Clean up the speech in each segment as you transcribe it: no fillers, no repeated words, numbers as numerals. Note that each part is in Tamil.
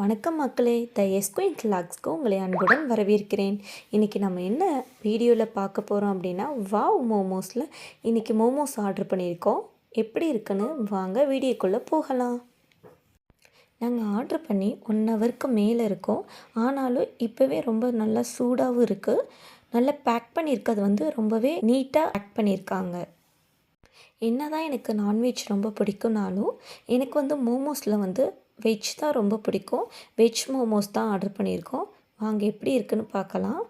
வணக்கம் மக்களே, த எஸ்குயின் கிளாக்ஸ்க்கு உங்களை அன்புடன் வரவேற்கிறேன். இன்றைக்கி நம்ம என்ன வீடியோவில் பார்க்க போகிறோம் அப்படின்னா, வாவ் மோமோஸில் இன்றைக்கி மோமோஸ் ஆர்டர் பண்ணியிருக்கோம். எப்படி இருக்குன்னு வாங்க வீடியோக்குள்ளே போகலாம். நாங்கள் ஆர்டர் பண்ணி 1 ஹவருக்கு மேலே இருக்கோம். ஆனாலும் இப்போவே ரொம்ப நல்லா சூடாகவும் இருக்குது. நல்லா பேக் பண்ணியிருக்கிறது ரொம்பவே நீட்டாக பேக் பண்ணியிருக்காங்க. என்ன தான் எனக்கு நான்வெஜ் ரொம்ப பிடிக்கும்னாலும் எனக்கு மோமோஸில் வெஜ் தான் ரொம்ப பிடிக்கும். வெஜ் மோமோஸ் தான் ஆர்டர் பண்ணியிருக்கோம். வாங்க எப்படி இருக்குன்னு பார்க்கலாம்.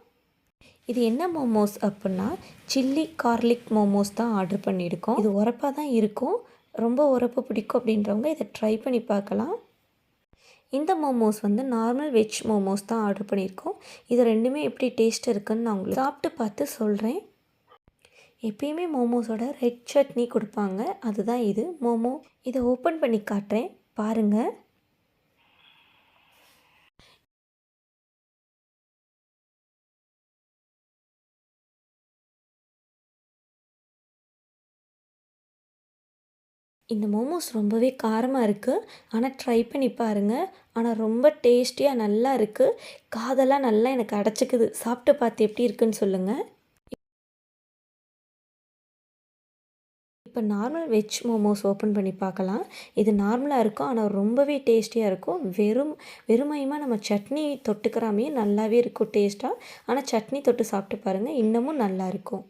இது என்ன மோமோஸ் அப்படின்னா, சில்லி கார்லிக் மோமோஸ் தான் ஆர்டர் பண்ணியிருக்கோம். இது உரப்பாக தான் இருக்கும். ரொம்ப உரப்பு பிடிக்கும் அப்படின்றவங்க இதை ட்ரை பண்ணி பார்க்கலாம். இந்த மோமோஸ் நார்மல் வெஜ் மோமோஸ் தான் ஆர்டர் பண்ணியிருக்கோம். இது ரெண்டுமே எப்படி டேஸ்ட் இருக்குதுன்னு நான் உங்களுக்கு சாப்பிட்டு பார்த்து சொல்கிறேன். எப்பயுமே மோமோஸோட ரெட் சட்னி கொடுப்பாங்க, அதுதான் இது மோமோ. இதை ஓப்பன் பண்ணி காட்டுறேன் பாருங்கள். இந்த மோமோஸ் ரொம்பவே காரமாக இருக்குது. ஆனால் ட்ரை பண்ணி பாருங்கள். ஆனால் ரொம்ப டேஸ்டியாக நல்லா இருக்குது. காதெல்லாம் நல்லா எனக்கு அடைச்சிக்குது. சாப்பிட்டு பார்த்து எப்படி இருக்குன்னு சொல்லுங்கள். இப்போ நார்மல் வெஜ் மோமோஸ் ஓப்பன் பண்ணி பார்க்கலாம். இது நார்மலாக இருக்கும், ஆனால் ரொம்பவே டேஸ்டியாக இருக்கும். வெறுமையுமாக நம்ம சட்னி தொட்டுக்கிறாமே நல்லாவே இருக்கும் டேஸ்ட்டாக. ஆனால் சட்னி தொட்டு சாப்பிட்டு பாருங்கள், இன்னமும் நல்லாயிருக்கும்.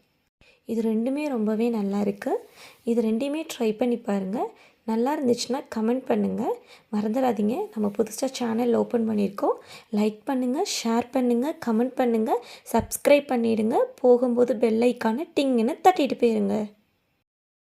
இது ரெண்டுமே ரொம்பவே நல்லா இருக்குது. இது ரெண்டையுமே ட்ரை பண்ணி பாருங்கள். நல்லா இருந்துச்சுன்னா கமெண்ட் பண்ணுங்கள். மறந்துடாதீங்க, நம்ம புதுசாக சேனல் ஓப்பன் பண்ணியிருக்கோம். லைக் பண்ணுங்கள், ஷேர் பண்ணுங்கள், கமெண்ட் பண்ணுங்கள், சப்ஸ்கிரைப் பண்ணிவிடுங்க. போகும்போது பெல் ஐக்கானை டிங்குன்னு தட்டிட்டு போயிருங்க.